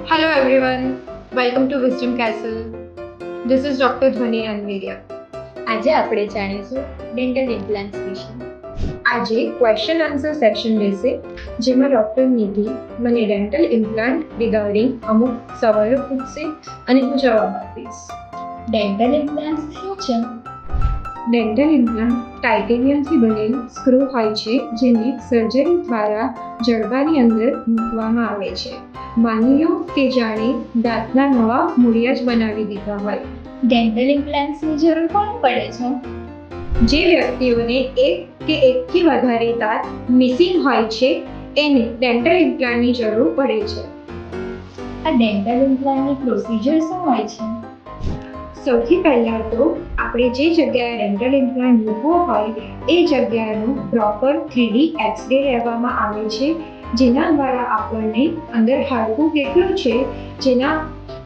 Hello everyone, welcome to Wisdom Castle. This is Dr. Dhvani Anveria. આજે આપણે જાણીશું dental implants વિશે. આજે ક્વેશ્ચન આન્સર સેક્શન રહેશે જેમાં ડૉક્ટર નિધિ મને ડેન્ટલ ઇમ્પ્લાન્ટ રિગાર્ડિંગ અમુક સવાલો પૂછશે અને હું જવાબ આપીશ. ડેન્ટલ ઇમ્પ્લાન્ટ્સ શું છે? ડેન્ટલ ઇમ્પ્લાન્ટ ટાઇટેનિયમથી બનેલ સ્ક્રૂ હોય છે જેને સર્જરી દ્વારા જડબાની અંદર મૂકવામાં આવે છે. માની લો કે જાણે દાંતના નવા મૂળિયા જ બનાવી દીધા હોય. ડેન્ટલ ઇમ્પ્લાન્ટ્સની જરૂર કોણ પડે છે? જે વ્યક્તિઓને એક કે એકથી વધારે દાંત મિસિંગ હોય છે એને ડેન્ટલ ઇમ્પ્લાન્ટની જરૂર પડે છે. આ ડેન્ટલ ઇમ્પ્લાન્ટની પ્રોસિજર શું હોય છે? સૌથી પહેલાં તો આપણે જે જગ્યાએ ડેન્ટલ ઇમ્પ્લાન્ટ મૂકવો હોય એ જગ્યાનું પ્રોપર 3D એક્સરે લેવામાં આવે છે, જેના દ્વારા આપણને અંદર હાડકું કેટલું છે જેના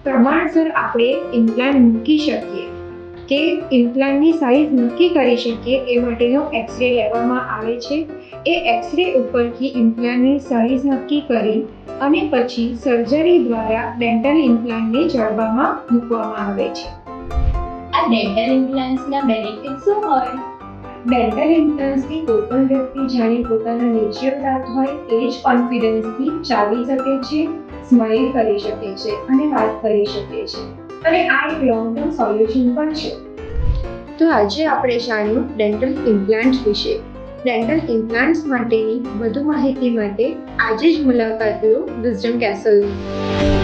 પ્રમાણસર આપણે ઇમ્પ્લાન્ટ મૂકી શકીએ કે ઇમ્પ્લાન્ટની સાઇઝ નક્કી કરી શકીએ એ માટેનો એક્સરે લેવામાં આવે છે. એ એક્સરે ઉપરથી ઇમ્પ્લાન્ટની સાઇઝ નક્કી કરી અને પછી સર્જરી દ્વારા ડેન્ટલ ઇમ્પ્લાન્ટને જડબામાં મૂકવામાં આવે છે. આ ડેન્ટલ ઇમ્પ્લાન્ટ્સના બેનિફિટ શું હોય? ડેન્ટલ ઇમ્પ્લાન્ટ્સથી કોઈ પણ વ્યક્તિ જાણે પોતાના નેચરલ દાંત હોય એ જ કોન્ફિડન્સથી ચાલી શકે છે, સ્માઇલ કરી શકે છે અને વાત કરી શકે છે, અને આ એક લોંગ ટર્મ સોલ્યુશન પણ છે. તો આજે આપણે જાણ્યું ડેન્ટલ ઇમ્પ્લાન્ટ વિશે. ડેન્ટલ ઇમ્પ્લાન્ટ્સ માટેની વધુ માહિતી માટે આજે જ મુલાકાત લો વિઝડમ કેસલની.